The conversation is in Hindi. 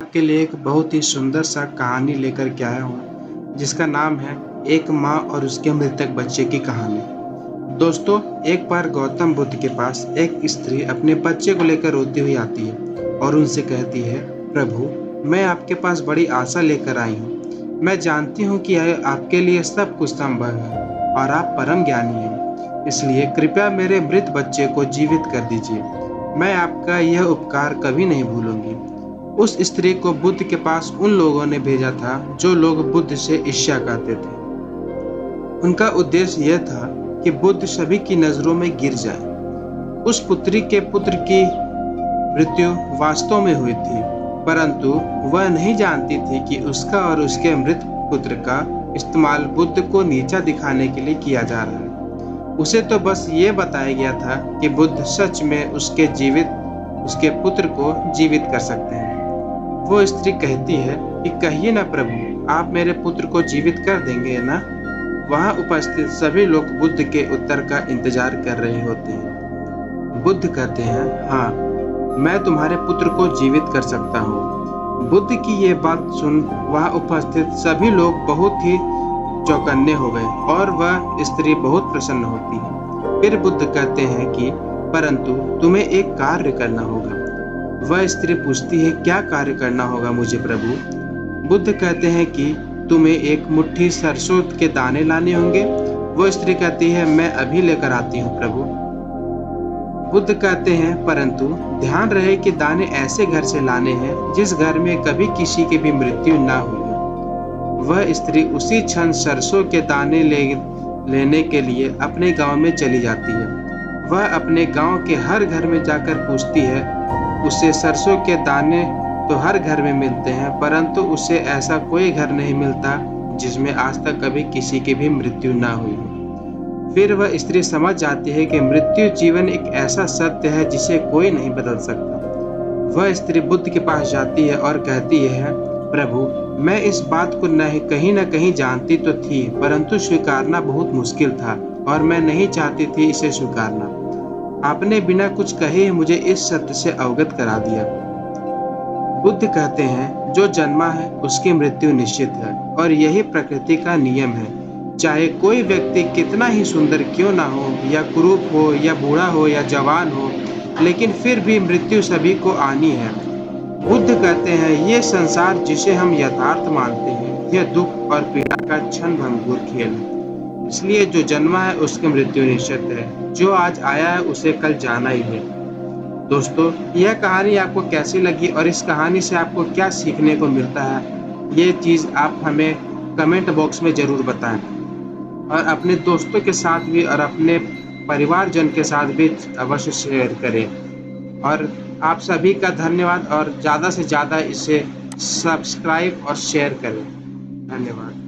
आपके लिए एक बहुत ही सुंदर सा कहानी लेकर के आया हूँ, जिसका नाम है एक माँ और उसके मृतक बच्चे की कहानी। दोस्तों, एक बार गौतम बुद्ध के पास एक स्त्री अपने बच्चे को लेकर रोती हुई आती है और उनसे कहती है, प्रभु, मैं आपके पास बड़ी आशा लेकर आई हूँ। मैं जानती हूँ कि यह आपके लिए सब कुछ संभव है और आप परम ज्ञानी हैं। इसलिए कृपया मेरे मृत बच्चे को जीवित कर दीजिए। मैं आपका यह उपकार कभी नहीं भूलूंगी। उस स्त्री को बुद्ध के पास उन लोगों ने भेजा था जो लोग बुद्ध से ईर्ष्या करते थे। उनका उद्देश्य यह था कि बुद्ध सभी की नजरों में गिर जाए। उस पुत्री के पुत्र की मृत्यु वास्तव में हुई थी, परंतु वह नहीं जानती थी कि उसका और उसके मृत पुत्र का इस्तेमाल बुद्ध को नीचा दिखाने के लिए किया जा रहा है। उसे तो बस ये बताया गया था कि बुद्ध सच में उसके पुत्र को जीवित कर सकते हैं। वो स्त्री कहती है कि कहिए ना प्रभु, आप मेरे पुत्र को जीवित कर देंगे ना? वहां उपस्थित सभी लोग बुद्ध के उत्तर का इंतजार कर रहे होते हैं। बुद्ध कहते हैं, हाँ, मैं तुम्हारे पुत्र को जीवित कर सकता हूँ। बुद्ध की ये बात सुन वहां उपस्थित सभी लोग बहुत ही चौकन्ने हो गए और वह स्त्री बहुत प्रसन्न होती है। फिर बुद्ध कहते हैं कि परंतु तुम्हें एक कार्य करना होगा। वह स्त्री पूछती है, क्या कार्य करना होगा मुझे प्रभु? बुद्ध कहते हैं कि तुम्हें एक मुट्ठी सरसों के दाने लाने होंगे। वो स्त्री कहती है, मैं अभी लेकर आती हूँ प्रभु। बुद्ध कहते हैं, परंतु ध्यान रहे कि दाने ऐसे घर से लाने हैं जिस घर में कभी किसी की भी मृत्यु ना हुई हो। वह स्त्री उसी क्षण सरसों के दाने लेने के लिए अपने गांव में चली जाती है। वह अपने गांव के हर घर में जाकर पूछती है। उसे सरसों के दाने तो हर घर में मिलते हैं, परंतु उसे ऐसा कोई घर नहीं मिलता जिसमें आज तक कभी किसी की भी मृत्यु ना हुई हो। फिर वह स्त्री समझ जाती है कि मृत्यु जीवन एक ऐसा सत्य है जिसे कोई नहीं बदल सकता। वह स्त्री बुद्ध के पास जाती है और कहती है, प्रभु, मैं इस बात को कहीं न कहीं जानती तो थी, परंतु स्वीकारना बहुत मुश्किल था और मैं नहीं चाहती थी इसे स्वीकारना। आपने बिना कुछ कहे ही मुझे इस सत्य से अवगत करा दिया। बुद्ध कहते हैं, जो जन्मा है उसकी मृत्यु निश्चित है और यही प्रकृति का नियम है। चाहे कोई व्यक्ति कितना ही सुंदर क्यों ना हो, या कुरूप हो, या बूढ़ा हो, या जवान हो, लेकिन फिर भी मृत्यु सभी को आनी है। बुद्ध कहते हैं, ये संसार जिसे हम यथार्थ मानते हैं, यह दुख और पीड़ा का क्षण भंगुर खेल है। इसलिए जो जन्मा है उसकी मृत्यु निश्चित है। जो आज आया है उसे कल जाना ही है। दोस्तों, यह कहानी आपको कैसी लगी और इस कहानी से आपको क्या सीखने को मिलता है, ये चीज़ आप हमें कमेंट बॉक्स में ज़रूर बताएं और अपने दोस्तों के साथ भी और अपने परिवारजन के साथ भी अवश्य शेयर करें। और आप सभी का धन्यवाद और ज़्यादा से ज़्यादा इसे सब्सक्राइब और शेयर करें। धन्यवाद।